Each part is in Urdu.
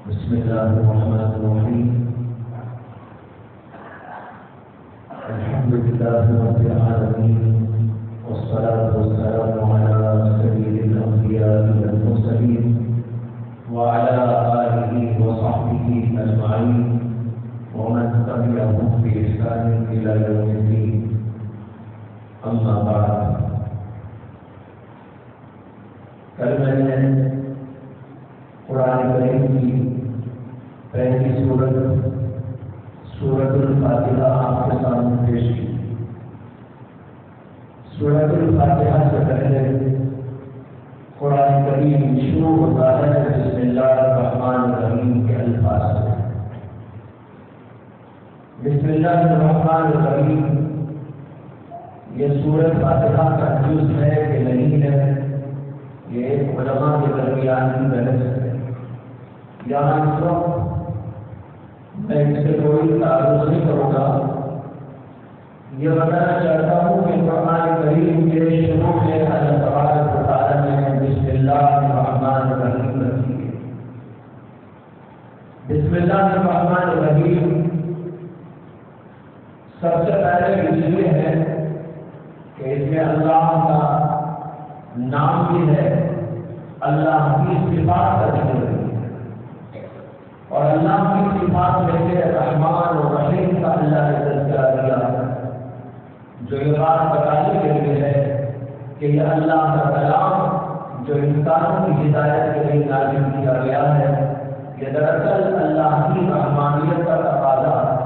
بسم الله الرحمن الرحيم. الحمد لله رب العالمين، والصلاة والسلام على سيد الأنبياء والمرسلين وعلى آله وصحبه أجمعين ومن تبعهم بإحسان إلى يوم الدين. أما بعد، کل میں نے قرآن کریم کی پہلی سورت الفاتحہ آپ کے سامنے پیش کی. سورت الفاتحہ سے پہلے قرآن کریم شروع ہوتا ہے بسم اللہ الرحمن الرحیم کے الفاظ سے. بسم اللہ الرحمن الرحیم یہ سورت فاتحہ کا جز ہے کہ نہیں ہے، یہ ایک علماء کے درمیان کی بحث ہے. یہاں اس وقت میں اس سے کوئی تعارف نہیں کروں گا. یہ بتانا چاہتا ہوں کہ قرآن کریم کے شروع میں اللہ تبارک و تعالیٰ نے بسم اللہ الرحمن الرحیم رکھی ہے. بسم اللہ الرحمن الرحیم سب سے پہلے یہ ہے کہ اس میں اللہ کا نام بھی ہے، اللہ کی صفات کا ذکر ہے، اور اللہ کی صفات میں سے رحمان اور رحیم کا اللہ نے تذکرہ دیا، جو یہ بات بتانے کے لیے ہے کہ یہ اللہ کا کلام جو انسانوں کی ہدایت کے لیے نازل کیا گیا ہے، یہ دراصل اللہ کی رحمانیت کا تقاضا ہے.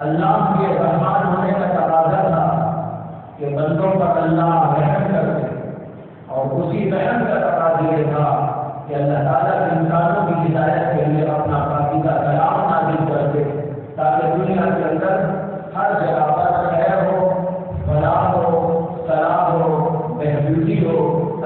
اللہ کے رحمان ہونے کا تقاضا تھا کہ بندوں پر اللہ رحم کرتے، اور اسی رحم کا تقاضا یہ تھا کہ اللہ تعالیٰ انسانوں کی ہدایت کے لیے اپنا پاکیزہ کلام نازل کرتے، تاکہ دنیا کے اندر ہر جگہ پر خیر ہو، فلاح ہو، صلاح ہو، بہبودی ہو،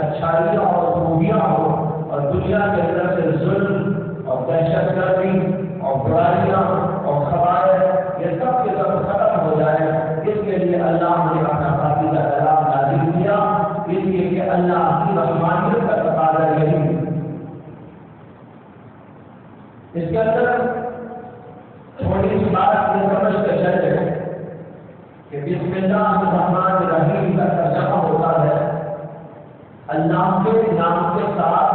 اچھائیاں اور خوبیاں ہو، اور دنیا کے اندر سے ظلم اور دہشت گردی اور برائیاں اور خبائث یہ سب کے سب ختم ہو جائے. اس کے لیے اللہ نے اپنا پاکیزہ کلام نازل کیا، اس لیے کہ اللہ کی رحمانیت کا تقاضا یہی. اس کے اندر تھوڑی سی بات یہ سمجھ کر چلے کہ بسم اللہ الرحمن الرحیم کا ترجمہ ہوتا ہے اللہ کے نام کے ساتھ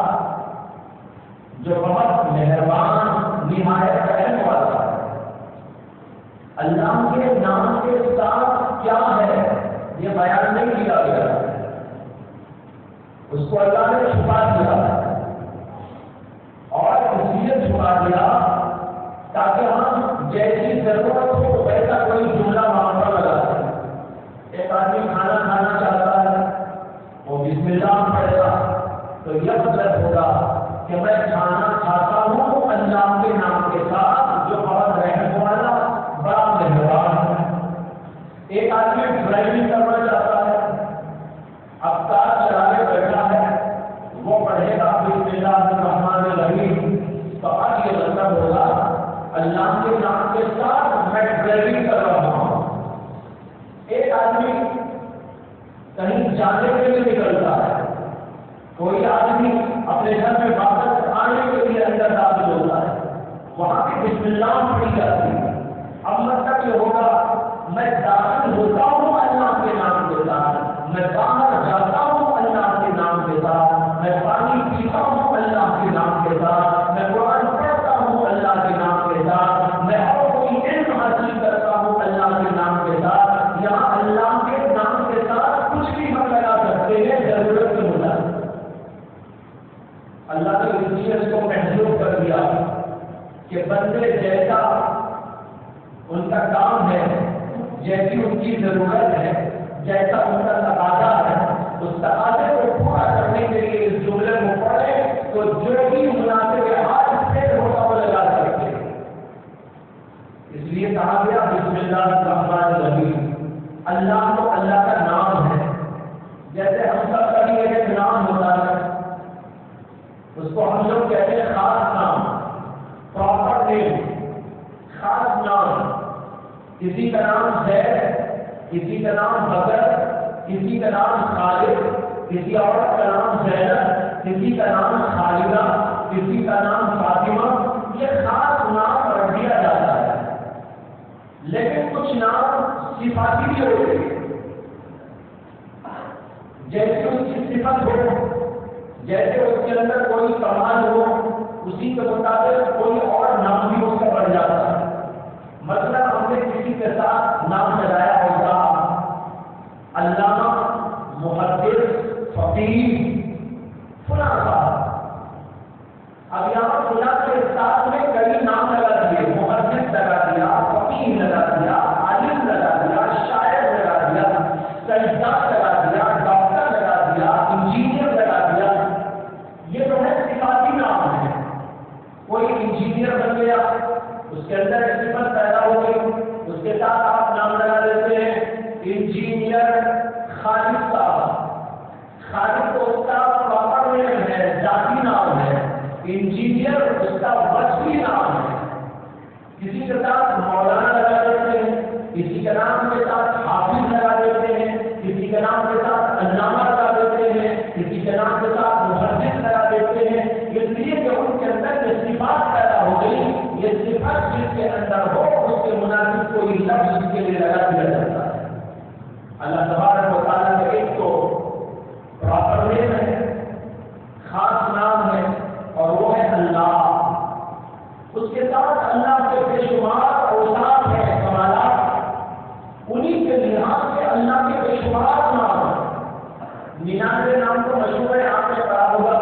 جو بہت مہربان نہایت رحم والا ہے. اللہ کے نام کے ساتھ کیا ہے یہ بیان نہیں کیا گیا، اس کو اللہ نے چھپا دیا، اور اس لیے چھپا دیا تاکہ ہم جیسی ضرورت ہو ویسا کوئی جملہ وہاں پر لگا سکیں. ایک آدمی کھانا کھانا چاہتا ہے، وہ بسم اللہ پڑھے گا تو یہ مطلب ہوگا کہ میں کھانا کھاتا ہوں اللہ کے نام کے ساتھ جو بہت رحم والا بڑا مہربان ہے. ایک آدمی ڈرائیونگ کرنا چاہتا ہے، اب کار چلانے بیٹھا ہے، وہ پڑھے گا بسم اللہ الرحمن الرحیم تو اب یہ مطلب ہوگا اللہ کے نام کے ساتھ میں ڈرائیونگ کر رہا ہوں. ایک آدمی کہیں جانے کے لیے نکلتا ہے، کوئی آدمی اپنے گھر میں واپس آنے کے لیے اندر داخل ہوتا ہے، وہاں کی بسم اللہ پڑھی جاتی ہے. اب مطلب یہ ہوگا میں داخل ہوتا ہوں اللہ کے نام کے ساتھ، میں باہر جاتا ہوں اللہ کے نام کے ساتھ، میں پانی پیتا ہوں اللہ کے نام کے ساتھ، میں قرآن پڑھتا ہوں اللہ کے نام کے ساتھ، میں اور کوئی علم حاصل کرتا ہوں اللہ کے نام کے ساتھ. یہاں اللہ کے نام کے ساتھ کچھ بھی ہم لگا سکتے ہیں ضرورت کے مطابق. اللہ نے اس چیز کو محسوس کر دیا کہ بندے جیسا ان کا کام ہے، جیسی ان کی ضرورت ہے، جیسا ان کا تقاضا ہے، اس تقاضے کو پورا کرنے کے لیے اس جملے کو پڑھے تو جو بھی مناسب حال سے ہوگا وہ لگا سکتے ہیں. اس لیے کہا گیا بسم اللہ الرحمن الرحیم. اللہ تو اللہ کا نام ہے، جیسے ہم سب کا بھی ایک نام ہوتا ہے، اس کو ہم لوگ کہتے ہیں خاص نام، پراپر نیم، خاص نام. کسی کا نام زید، کسی کا نام بکر، کسی کا نام خالد، کسی عورت کا نام زینب، کسی کا نام خالدہ، کسی کا نام فاطمہ، نام صفاتی بھی ہوتے ہیں، جیسے اس کی صفت ہو، جیسے اس کے اندر کوئی کمال ہو، اسی کے مطابق کوئی اور نام بھی اس کا بڑھ جاتا ہے۔ مثلا ہم نے کسی کے ساتھ نام لگایا ہوگا علامہ، محدث، فقیہ، فلاں صاحب۔ اب یہاں فلاں کے ساتھ میں کئی نام لگا دیے، محدث لگا دیا، فقیہ لگا دیا، عالم لگا دیا، شاعر لگا دیا، سائنسدان لگا دیا، ڈاکٹر لگا دیا، انجینئر لگا دیا۔ یہ تو ہے صفاتی نام ہے۔ کوئی انجینئر بن گیا، اس کے اندر صفت پیدا ہو گئی، اس کے ساتھ آپ نام لگا دیتے ہیں انجینئر خالد صاحب۔ خالد تو اس کا پراپر نیم ہے، ذاتی نام ہے، انجینئر اس کا وصفی نام ہے۔ کسی کے ساتھ مولانا لگا دیتے ہیں، کسی کے نام کے ساتھ حافظ لگا دیتے ہیں، کسی کے نام کے ساتھ علامہ لگا دیتے ہیں، کسی کے نام کے ساتھ محدث لگا دیتے ہیں، اس لیے کہ ان کے اندر یہ صفات پیدا ہو گئی۔ یہ صفت جس کے اندر ہو اس کے مناسب کوئی لفظ اس کے لیے لگا دیا جاتا ہے۔ اللہ تبارک و تعالیٰ کا ایک تو پراپر نیم ہے، خاص نام ہے، اور وہ ہے اللہ۔ اس کے ساتھ اللہ کے بے شمار اوصاف ہیں، کمالات، انہی کے لحاظ سے اللہ کے بے شمار نام ہیں۔ 99 نام تو مشہور ہے، آپ نے پڑھا ہوگا۔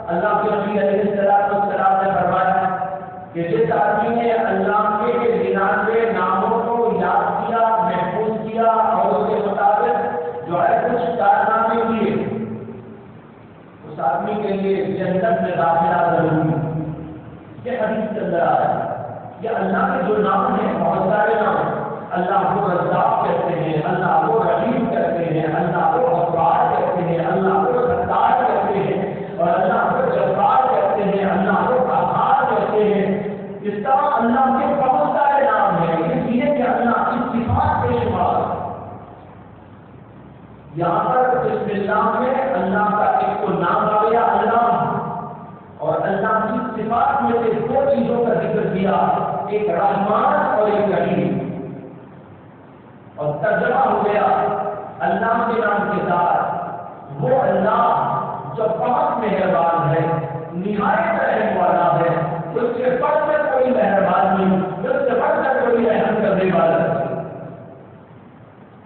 اللہ کے نبی علیہ السلام نے فرمایا کہ جس آدمی نے اللہ کے 99 ناموں کو یاد کیا، محفوظ کیا اور اس کے مطابق جو ہے کچھ کارنامے کیے، اس آدمی کے لیے جنت میں داخلہ ضروری ہے۔ یہ حدیث کے اندر آ رہا ہے۔ یہ اللہ کے جو نام ہیں، بہت سارے نام ہیں۔ اللہ کو رزاق کہتے ہیں، اللہ کو رحیم کہتے ہیں، اللہ کو غفار کہتے ہیں، اللہ کو ستار کہتے ہیں، اور اللہ کو جبار کہتے ہیں، اللہ کو قہار کہتے ہیں۔ اس طرح اللہ کے بہت سارے نام ہیں، اس لیے کہ اللہ کی صفات بے شمار۔ یہاں پر بسم اللہ میں اللہ کا ایک تو نام آ گیا اللہ، اور اللہ کی صفات میں سے دو چیزوں کا ذکر کیا، ایک رحمان اور ایک رحیم، اور ترجمہ ہو گیا اللہ کے نام کے ساتھ وہ اللہ جو بہت مہربان ہے، نہایت رحم والا ہے، اس سے بڑھ کر کوئی مہربان نہیں، اس سے بڑھ کر کوئی رحم کرنے والا نہیں۔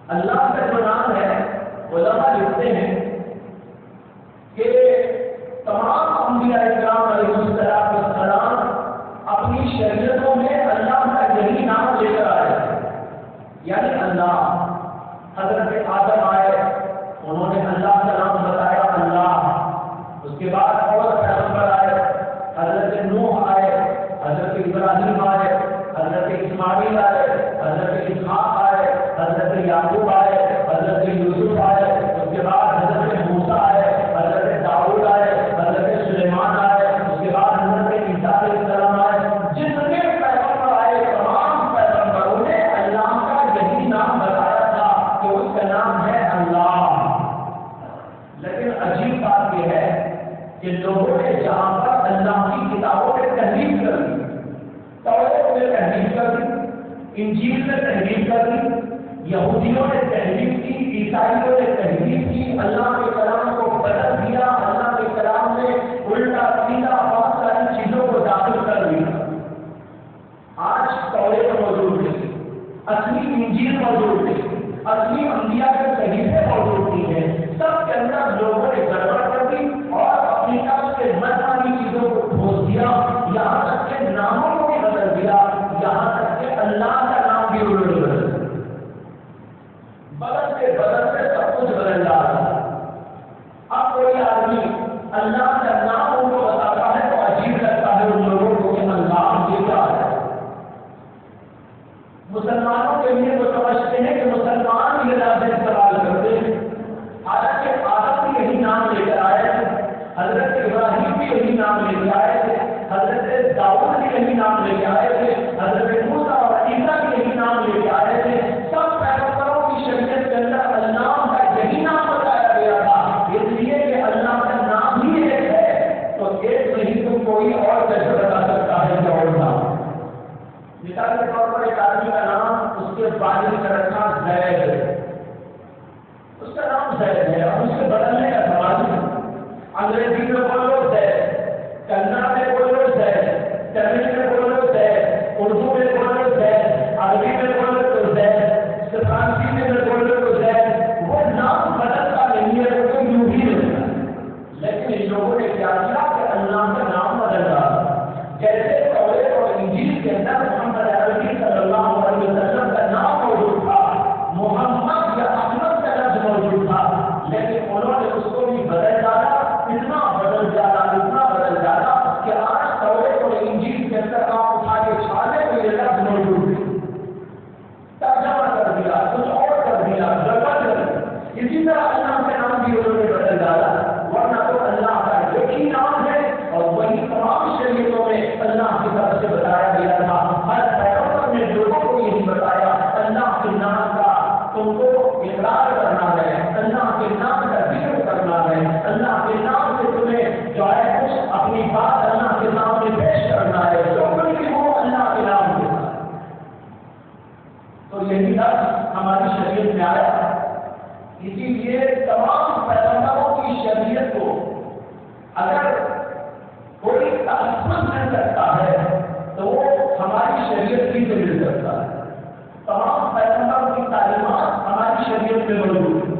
اللہ کا جو نام ہے، علماء لکھتے ہیں کہ تمام انبیاء کرام علیہ السلام اپنی شریعتوں میں اللہ کا یہی نام لے کر آئے، یعنی اللہ۔ حضرت آدم آئے، انہوں نے اللہ کا نام بتایا اللہ۔ اس کے بعد اور پیغمبر آئے، حضرت نوح آئے، حضرت ابراہیم آئے، حضرت اسماعیل آئے، حضرت اسحاق آئے، حضرت یعقوب آئے، حضرت یوسف آئے، اس کے بعد حضرت موسیٰ آئے، حضرت داؤد آئے، حضرت سلیمان آئے، اس کے بعد حضرت عیسیٰ علیہ السلام آئے۔ جتنے پیغمبر آئے، تمام پیغمبروں نے اللہ کا یہی نام بتایا تھا کہ اس کا نام ہے اللہ۔ لیکن عجیب بات یہ ہے کہ لوگوں نے جہاں پر اللہ کی کتابوں میں تحریف کر دی، توریت میں تحریف کر دی، انجیل میں تحریف کر دی، یہودیوں نے تحریف کی، عیسائیوں نے تحریف کی، اللہ کے کلام کو بدل دیا، اللہ کے کلام میں الٹا سیدھا بہت ساری چیزوں کو داخل کر دیا۔ آج توریت موجود نہیں، اصلی انجیل موجود نہیں، اصلی انبیاء کے صحیفے موجود نہیں ہیں، سب کے اندر لوگوں نے گڑبڑ کر دی اور اپنی طرف سے من مانی چیزوں کو ٹھوس دیا، یہاں تک کہ ناموں کو بھی بدل دیا، یہاں تک کہ اللہ کا نام بھی الٹ بدل دیا۔ بدلتے سب کچھ بدل جاتا ہے۔ اب کوئی آدمی اللہ کا نام ان کو بتاتا ہے تو عجیب لگتا ہے ان لوگوں کو کہ اللہ یہ کیا ہے۔ مسلمانوں کے لیے وہ سمجھتے ہیں کہ مسلمان یہ لفظ استعمال کرتے ہیں، حالانکہ آدم بھی یہی نام لے کر آئے تھے، حضرت ابراہیم بھی یہی نام لے کے آئے تھے، حضرت داؤد بھی یہی نام لے کے آئے تھے، حضرت موسیٰ اور عیسیٰ بھی یہی نام لے کے آئے تھے۔ سب پیغمبروں کی شریعت کے اندر اللہ کا یہی نام بتایا گیا تھا، اس لیے کہ اللہ کا نام ہی ایک ہے، تو ایک نہیں تو کوئی اور کیسے بتا سکتا ہے کہ اور نام۔ مثال کے طور پر ایک آدمی کا نام اس کے والد کا رکھا زید ہے، اس کا نام زید ہے، اب اس کے بدلنے کا سوال ہے۔ انگریزی میں بولو زید، کنڑ میں بولو زید، تمل میں بولو زید، اردو میں بولو زید، عربی میں بولو تو زید، فرانسی میں بولو تو زید، وہ نام بدلتا نہیں ہے، وہ تو یوں ہی رہتا ہے۔ لیکن ان لوگوں نے کیا کیا کہ اللہ کا نام بدل ڈالا۔ جیسے تورات اور انجیل کے اندر محمد عربی صلی اللہ علیہ وسلم کا نام موجود تھا، محمد یا احمد کا لفظ موجود تھا، لیکن انہوں نے اس کو بھی بدل ڈالا، اتنا بدل ڈالا کہ آج تورات اور انجیل کے اندر آپ اٹھا کے چھانے کو یہ لفظ موجود ہے، ترجمہ کر دیا، کچھ اور کر دیا، گڑبڑ کر دی۔ اسی طرح اللہ کا نام بھی انہوں نے بدل ڈالا، ورنہ تو اللہ کا ایک ہی نام ہے اور وہی تمام شریعتوں میں اللہ کی طرف سے بتایا گیا تھا۔ ہر پیغمبر نے لوگوں کو یہی بتایا، اللہ کے نام کا تم کو اقرار کرنا ہے، اللہ کے نام کا ذکر کرنا ہے، اللہ کے نام سے تمہیں جو ہے کچھ اپنی بات اللہ کے نام میں پیش کرنا ہے، جو کچھ بھی ہو اللہ کے نام کے ساتھ۔ تو یہی لفظ ہماری شریعت میں آیا، اسی لیے تمام پیغمبروں کی شریعت کو اگر کوئی تحفظ مل سکتا ہے تو وہ ہماری شریعت ہی سے مل سکتا ہے۔ تمام پیغمبروں کی تعلیمات ہماری شریعت میں موجود ہیں،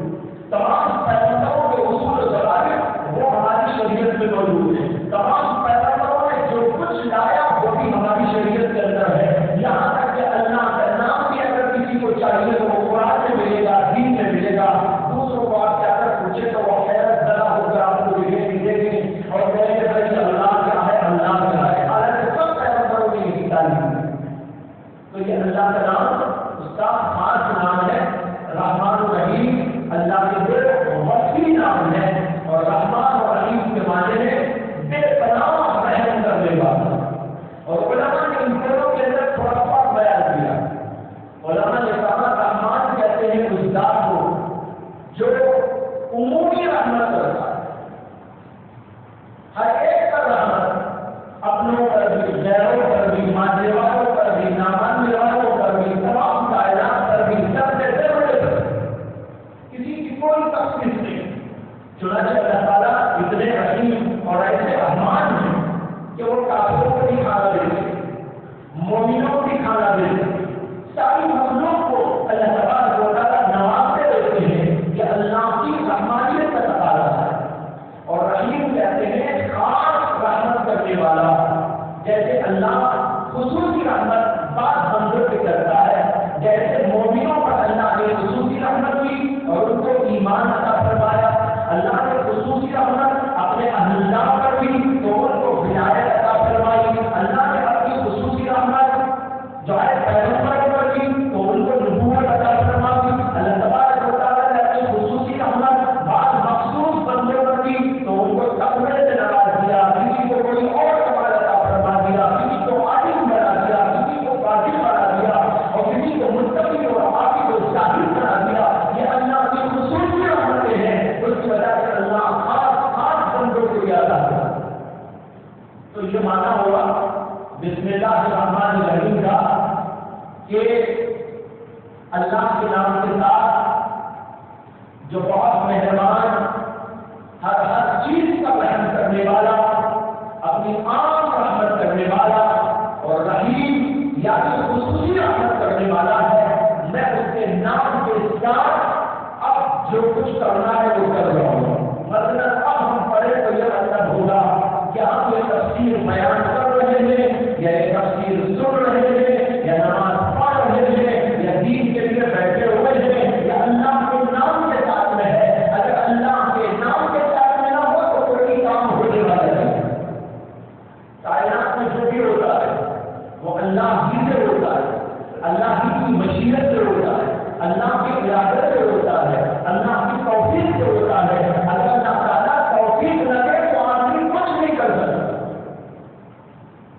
تمام پیغمبروں کے اصول و ضوابط وہ ہماری شریعت میں موجود ہیں، تمام پیغمبروں نے جو کچھ لایا وہ بھی ہماری شریعت کے اندر ہے۔ یہاں تک کہ اللہ کا نام بھی اگر کسی کو چاہیے تو وہ قرآن میں ملے گا، دین میں ملے گا۔ دوسروں کو آپ سے اگر پوچھے تو وہ حیرت زدہ ہو کر آپ کو یہ ملے گی اور کہیں گے بھائی اللہ کیا ہے، اللہ کیا ہے، حالانکہ سب پیغمبروں نے یہی تعلیم دی۔ تو یہ اللہ کا نام اس کا خاص نام ہے، رحمان الرحیم اللہ کے بے وسیع نام ہے، اور رحمان اور رحیم کے معنی میں بے پناہ رحم کرنے والا۔ اور علماء نے ان دونوں کے اندر تھوڑا فرق بیان کیا۔ علماء نے کہا رحمان کہتے ہیں اس ذات کو جو عمومی رحمت کرتا ہے، ہر ایک کا رحمت، اپنوں پر بھی، غیروں پر بھی، ماننے والوں پر بھی، ناماننے والوں پر بھی، تمام کائنات پر بھی، سب سے ضرورت پر کسی کی کوئی تخصیص نہیں۔ چنانچہ اللہ تعالیٰ اتنے رحیم اور ایسے رحمان ہیں کہ وہ کافروں کو بھی کھانا دیتے، مومنوں کو بھی کھانا دیتے، ساری مخلوق کو اللہ تبارک و تعالیٰ نوازتے رہتے ہیں کہ اللہ کی رحمانیت کا تقاضا ہے۔ اور رحیم کہتے ہیں خاص رحمت کرنے والا، جیسے اللہ خصوصی رحمت بعض بندوں پہ کرتا ہے، جیسے مومنوں پر اللہ نے خصوصی رحمت کی اور ان کو ایمان عطا فرمایا، اللہ نے خصوصی رحمت اپنے اہل اللہ پر بھی تو ان کو ہدایت عطا فرمائی، اللہ نے اپنی خصوصی رحمت جو ہے پیغمبروں پر بھی تو ان کو نبوت عطا فرمائی، اللہ تبارک و تعالیٰ نے اپنی خصوصی رحمت بعض مخصوص بندوں پر بھی تو ان کو تقوی سے نواز دیا، کسی کو کوئی اور کمال عطا فرما دیا، کسی کو عالم بنا دیا، کسی کو فاضل بنا دیا اور کسی کو متقی اور عابد و زاہد بنا دیا۔ یہ اللہ کی خصوصی رحمتیں ہیں، اس کی وجہ سے اللہ خاص خاص بندوں کو یاد آتا ہے۔ تو یہ مانا ہوگا بسم اللہ الرحمن الرحیم کا کہ اللہ کے نام کے ساتھ جو بہت مہربان، ہر چیز کا رحم کرنے والا، اپنی عام رحمت کرنے والا اور رحیم یعنی خصوصی رحمت کرنے والا ہے، میں اس کے نام کے ساتھ اب جو کچھ کرنا ہے وہ کر رہا ہوں۔ مطلب اب ہم پڑھے تو یہ مطلب ہوگا کہ ہم یہ تفسیر بیان کر رہے ہیں یا یہ تفسیر سن رہے ہیں یا نماز پڑھ رہے ہیں یا دین کے لیے بیٹھے ہوئے ہیں یا اللہ کے نام کے ساتھ میں ہے۔ اگر اللہ کے نام کے ساتھ میں نہ ہو تو کوئی کام ہونے والا نہیں۔ کائنات میں جو بھی ہوتا ہے وہ اللہ ہی سے ہوتا ہے، اللہ ہی کی مشیت سے ہوتا ہے، اللہ کی ارادت سے ہوتا ہے، اللہ کی توفیق سے ہوتا ہے۔ اگر اللہ تعالیٰ توفیق نہ دے تو آدمی کچھ نہیں کر سکتا۔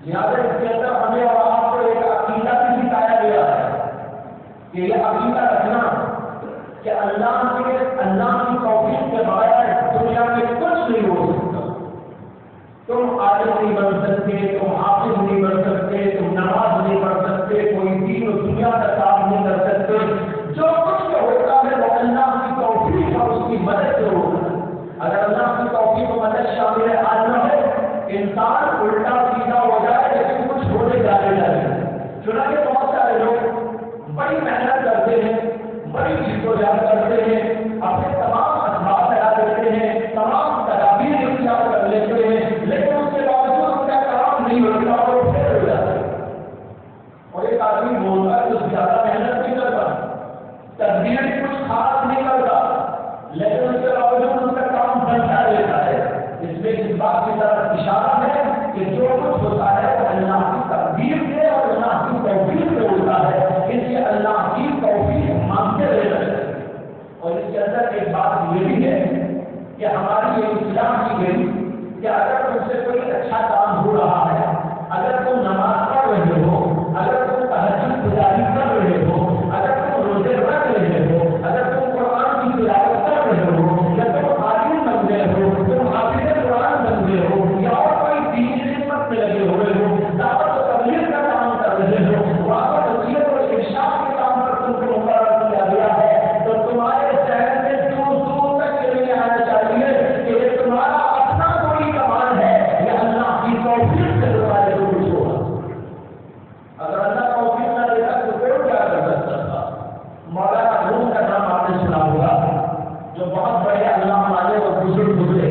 لہٰذا اس کے اندر ہمیں اور آپ کو ایک عقیدہ بھی سکھایا گیا ہے کہ یہ عقیدہ رکھنا کہ اللہ کی توفیق کے بغیر دنیا میں کچھ نہیں ہو سکتا۔ تم آج عالم نہیں بن سکتے، تم حافظ نہیں بن سکتے، تم نماز نہیں پڑھ سکتے، کوئی دین و دنیا کا کام نہیں کر سکتے. جو کچھ ہوتا ہے وہ اللہ کی توفیق اور اس کی مدد سے ہوتا ہے. اگر اللہ کی توفیق و مدد شامل حال نہ ہو، انسان الٹا سیدھا ہو جائے لیکن کچھ ہونے جانے لگے. چنانچہ بہت سارے لوگ بڑی محنت کرتے ہیں، بڑی جدوجہد کرتے ہیں، اپنے تمام اسباب لگا دیتے ہیں، تمام تدابیر اختیار کر لیتے ہیں، لیکن اس کے باوجود ان کا کام نہیں ہوتا اور وہ فیل ہو جاتا ہے. اور ایک آدمی بولتا ہے تو زیادہ محنت نہیں کرتا، تدبیر کچھ خاص نہیں کرتا، لیکن اس کے باوجود ان کا کام بنتا رہتا ہے. اس میں اس بات کی طرف اشارہ ہے کہ جو کچھ ہوتا ہے وہ اللہ کی تقدیر سے اور اللہ کی توفیق سے ہوتا ہے. اس لیے اللہ کی توفیق مانگتے رہنا چاہیے. اور اس کے اندر ایک بات یہ بھی ہے کہ ہماری یہ اصلاح کی گئی کہ اگر تم سے کوئی اچھا کام ہو رہا ہے، اگر تم نماز پڑھ رہے ہو، اگر تم تہجد گزاری کر رہے ہو، اگر تم روزے رکھ رہے ہو، اگر تم قرآن کی تلاوت کر رہے ہو، یا تم عالم بن گئے ہو، تم حافظ قرآن بن گئے ہو، یا اور کوئی دین خدمت میں لگے ہوئے ہو، دعوت و تبلیغ کا کام کر رہے ہو، وہاں پر نصیحت اور ارشاد کے کام پر تم کو مقرر کیا گیا ہے، تو تمہارے ذہن میں دور دور تک یہ نہیں آنا چاہیے کہ یہ تمہارا اپنا کوئی کمال ہے یا اللہ کی توفیق سے تمہارے کو کچھ ہوگا. اگر اللہ توفیق نہ دیتا تو کوئی کیا کر سکتا تھا. مولانا روم کا نام آپ نے سنا ہوگا، جو بہت بڑے علامہ والے اور بزرگ گزرے.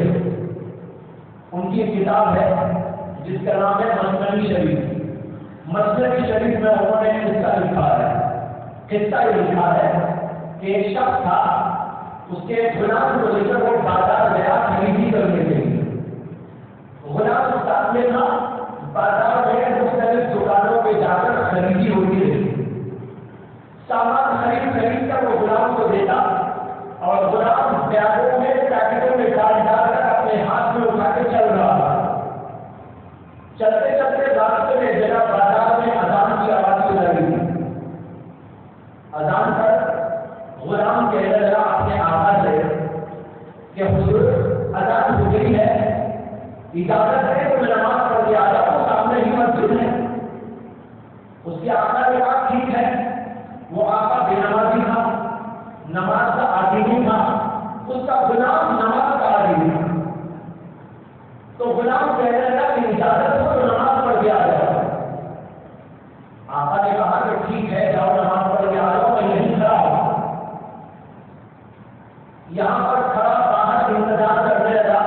ان کی کتاب ہے جس کا نام ہے مثنوی شریف. مثنوی شریف میں انہوں نے قصہ لکھا ہے. قصہ یہ لکھا ہے کہ ایک شخص تھا، اس کے غلام کو لے کر وہ بازار گیا خریدی کرنے کے لیے. غلام اس ساتھ میں تھا، بازار میں مختلف دکانوں پہ جا کر خریدی ہوتی رہی. سامان خرید کر وہ غلام کو دیتا اور غلام بیگوں میں پیکٹوں میں ڈال کر اپنے ہاتھ میں اٹھا کے چل رہا تھا. چلتے چلتے راستے میں جگہ بازار میں اذان کی آواز لگی. اذان پر غلام کہنے لگا اپنے آقا سے کہ حضور اذان ہو گئی ہے، اجازت ہے تو میں نماز پڑھ کے آ جاؤں، سامنے ہی مسجد ہے. اس کے آقا نے کہا ٹھیک ہے. وہ آقا بے نمازی تھا، نماز کا عادی نہیں تھا، اس کا غلام نماز کا عادی تھا. تو غلام کہنے لگا کہ اجازت ہو تو نماز پڑھ کے آ جاؤ. آقا نے کہا کہ ٹھیک ہے جاؤ نماز پڑھ کے آ جاؤ، میں یہیں کھڑا ہوں. یہاں پر کھڑا باہر انتظار کرنے لگا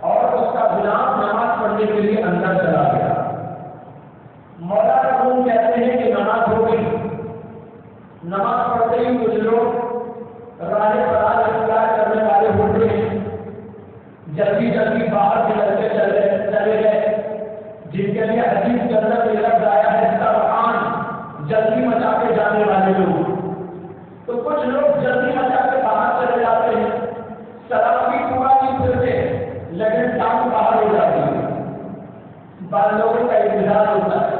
اور اس کا غلام نماز پڑھنے کے لیے اندر چلا گیا. مولانا روم کہتے ہیں کہ نماز ہو گئی. نماز پڑھتے ہی کچھ لوگ راہ فراز اختیار کرنے والے ہوتے ہیں، جلدی جلدی باہر نکل کے چلے گئے، جن کے لیے حدیث کے اندر یہ لفظ آیا ہے سرعان، جلدی مچا کے جانے والے لوگ. تو کچھ لوگ جلدی مچا کے باہر چلے جاتے ہیں، سلام بھی پورا نہیں پھرتے لیکن ٹانگ باہر ہو جاتی ہے. بعض لوگوں کا انتظار ہوتا ہے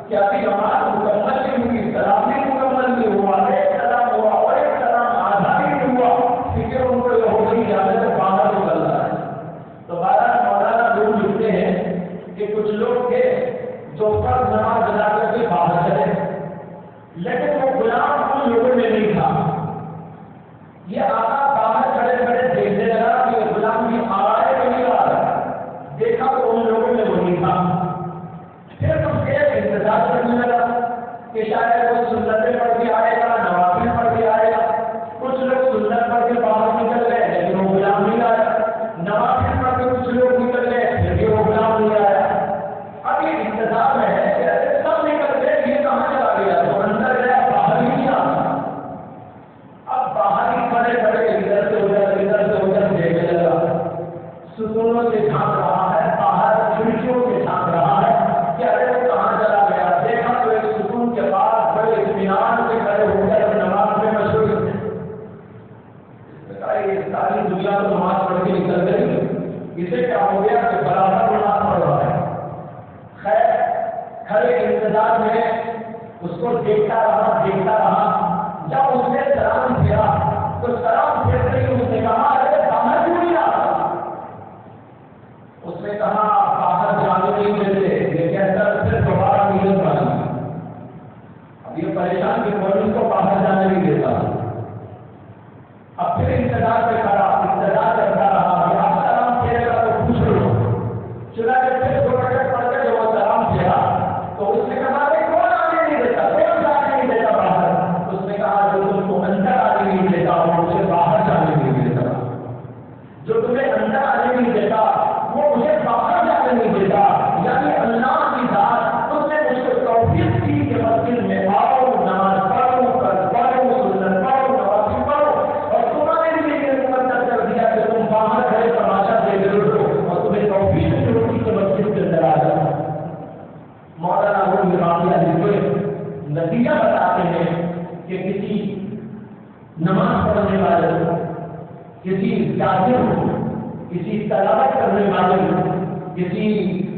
کہ ابھی نماز مکمل نہیں ہوئی، سلام بھی مکمل نہیں ہوا، ایک سلام ہوا اور ایک سلام آدھا بھی نہیں ہوا، فکر ان کو یہ ہو گئی جانے سے باہر نکل رہا ہے. تو بارہ مولانا لوگ لکھتے ہیں کہ کچھ لوگ تھے جو فرض نماز ادا کر کے باہر چلے، لیکن وہ غلام ان لوگوں میں نہیں تھا. یہ آقا باہر کھڑے کھڑے دیکھنے لگا کہ یہ غلام بھی آ رہا ہے کہ نہیں آ رہا. دیکھا تو ان لوگوں میں وہ نہیں تھا. پھر اس کے انتظار کرنے لگا کہ شاید وہ سنتیں پڑھ کے آئے گا، نوافل پڑھ کے آئے گا. کچھ لوگ سنت پڑھ کے باہر نکل گئے لیکن وہ غلام نہیں آیا. نوافل پڑھ کے کچھ لوگ نکل گئے لیکن وہ غلام نہیں آیا. اب یہ انتظار میں ہے کہ سب نکل گئے، یہ کہاں چلا گیا؟ تو اندر گیا، باہر ہی نہیں آتا. اب باہر ہی کھڑے کھڑے ادھر سے ادھر دیکھنے لگا. ستونوں سے جھانک رہا ہے، باہر کھڑکیوں سے جھانک رہا ہے کہ ارے وہ کہاں چلا گیا. دیکھا تو ایک ستون کے پاس بڑے اطمینان سے کھڑے ہو کر نماز میں مشغول تھے. یہ ساری دنیا کو نماز پڑھ کے نکل گئی، اسے کیا ہو گیا کہ برابر نماز پڑھ رہا ہے. خیر کھڑے انتظار میں اس کو دیکھتا رہا. جب اس نے سلام پھیرا تو سلام پھیرتے ہی اس نے کہا ارے باہر کیوں نہیں آ رہا؟ اس نے کہا باہر جانے نتیجہ بتاتے ہیں کہ کسی نماز پڑھنے والے کو، کسی ذاکر کو، کسی تلاوت کرنے والے کو، کسی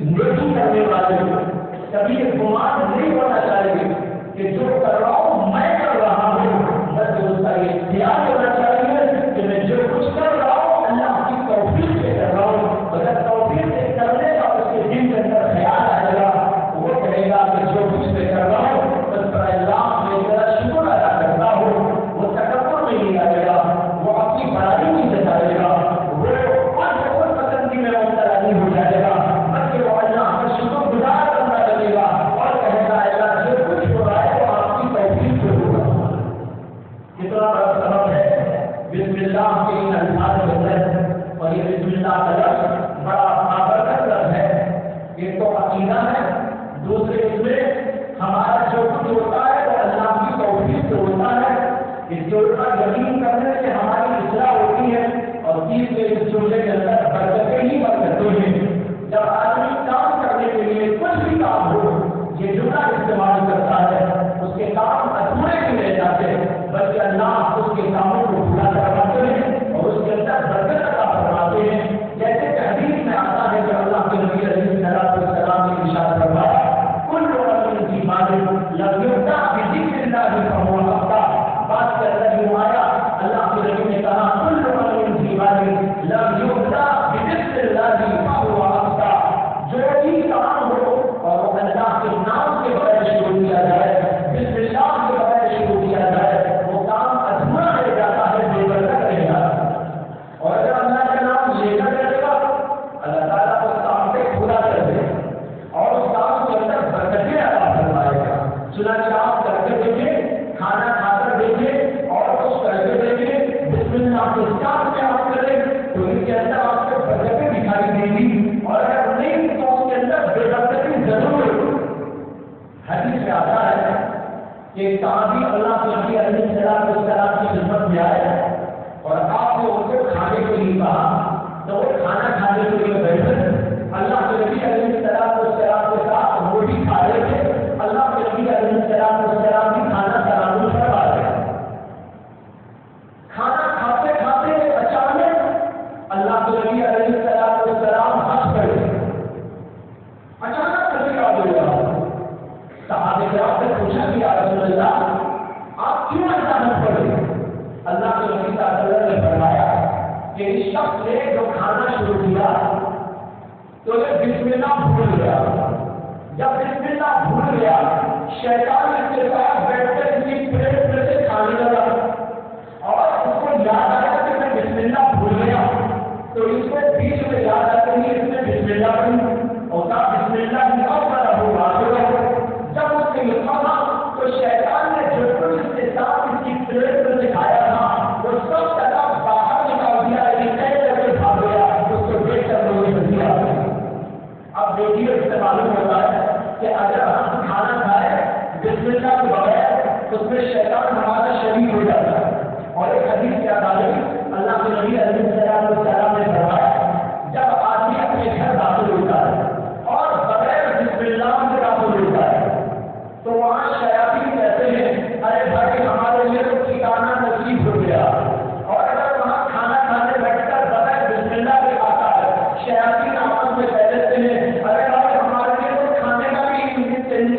نیکی کرنے والے کو کبھی یہ گمان نہیں ہونا چاہیے کہ جو کر رہا ہوں میں کر رہا ہوں، بلکہ اس کا یہ خیال ہونا چاہیے کہ میں جو کچھ کر رہا ہوں اللہ کی توفیق سے کر رہا ہوں۔ اگر توفیق سے کرنے کا اس کے دل کے اندر خیال آئے گا، وہ کہے گا کہ جو کچھ میں کر رہا ہوں اس پر اللہ میں ذرا شکر ادا کرتا ہوں، وہ تکبر میں نہیں آئے گا، وہ اپنی بڑائی نہیں جتائے گا، وہ پسندی میں مبتلا نہیں ہو جائے گا، بلکہ وہ اللہ کا شکر گزار کرنا لگے گا اور کہے گا اللہ جو کچھ ہو رہا ہے وہ آپ کی توفیق سے ہو رہا ہے۔ کتنا بڑا سبب ہے بسم اللہ کے ان الفاظ کے اندر، اور یہ بسم اللہ کا لفظ بڑا بابرکت لفظ ہے۔ ایک تو عقیدہ ہے، دوسرے اس میں ہمارا جو کچھ ہوتا ہے وہ اللہ کی توفیق سے ہوتا ہے، اس کے اوپر یقین کرنے سے ہماری اصلاح ہوتی ہے، اور تیسرے اس جملے کے اندر برکتیں ہی برکتیں ہیں۔ جب آدمی کام کرنے کے لیے کچھ بھی کام ہو یہ جملہ استعمال کرتا ہے، اس کے کام ادھورے نہیں رہ جاتے، بلکہ اللہ اس کے کاموں کو پورا کرواتے ہیں اور اس کے اندر برکت عطا فرماتے ہیں۔ جیسے کہ حدیث میں آتا ہے کہ اللہ کے نبی علیہ السلام نے ارشاد فرمایا کل امر فی مال لم یبدأ بذکر اللہ فهو اخطأ۔ بات کے اندر یہ آیا اللہ کے نبی نے کہا کل امر فی مال لم یبدأ بذکر اللہ فهو اخطأ، جو بھی کام ہو اور وہ اللہ کے نام کے بغیر شروع کیا جائے، بسم اللہ کے بغیر شروع کیا جائے، وہ کام ادھورا رہ جاتا ہے، بے برکت رہ جاتا ہے۔ اور اگر اللہ کا نام لے کر کرے گا اللہ تعالیٰ اس کام کو پورا کر دے اور اس کام کے اندر برکتیں عطا فرمائے گا۔ چنانچہ آپ کر کے دیکھیں، کھانا کھا کر دیکھیں اور کچھ کر کے دیکھیں، بسم اللہ کے ساتھ میں آپ کریں تو ان کے اندر آپ کو برکتیں دکھائی دیں گی، اور اگر نہیں تو اس کے اندر بے برکتی ضرور ہوگی۔ حدیث میں آتا ہے کہ ایک صحابی اللہ کے نبی علیہ السلام کی خدمت میں آئے اور آپ نے ان کو کھانے کے لیے کہا تو وہ کھانا کھانے کے لیے بیٹھے، اللہ کے نبی علیہ السلام کے ساتھ وہ بھی کھا رہے تھے، اللہ کے نبی علیہ السلام بھی کھانا تناول کروا رہے تھے۔ کھانا کھاتے کھاتے اچانک اللہ کے نبی علیہ السلام ہنس پڑے، اچانک کبھی کا ہو گیا۔ صحابہ کرام سے پوچھا کہ یا رسول اللہ آپ کیوں ایسا ہنس پڑے؟ اللہ کے نبی صلی اللہ علیہ وسلم نے فرمایا کہ اس شخص نے جو کھانا شروع کیا تو یہ بسم اللہ بھول گیا، جب بسم اللہ بھول گیا شیطان اس کے ساتھ بیٹھ کر اس کی پیٹ میں سے کھانے لگا، اور اس کو یاد آیا کہ میں بسم اللہ بھول گیا تو اس کو بیچ میں یاد آ کر اس نے بسم اللہ پڑھی اور کہا بسم اللہ کی افضل ہو۔ جب اس نے یہ کہا تو شیطان نے جو کچھ اس کے ساتھ اس کی پیٹ میں دکھایا تھا وہ سب طرح باہر نکال دیا، لیکن کئی جگہ بھاگ گیا، اس کو دیکھ کر لوگوں نے دیا۔ اب دیکھیے اس سے معلوم ہوتا ہے کہ اگر ہم کھانا کھائے بسم اللہ کے بغیر اس میں شیطان ہمارا شریک ہو جاتا ہے۔ اور ایک حدیث کیا تعلیم اللہ کے نبی علیہ السلام نے فرمایا جب آدمی اپنے گھر داخل ہوتا ہے اور بغیر بسم اللہ سے داخل ہوتا ہے تو وہاں شیاطین کہتے ہیں ارے بھائی ہمارے لیے تو ٹھکانہ نصیب ہو گیا، اور اگر وہاں کھانا کھانے بیٹھ کر بغیر بسم اللہ کے کھاتا ہے شیاطین آپس میں کہتے ہیں ارے بھائی ہمارے لیے تو کھانے کا بھی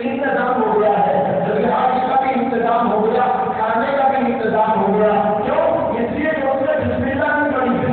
انتظام ہو گیا ہے، رہائش کا بھی انتظام ہو گیا، کھانے کا بھی انتظام ہو گیا، کیوں؟ اس لیے کہ اس نے بسم اللہ نہیں پڑھی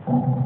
ہے.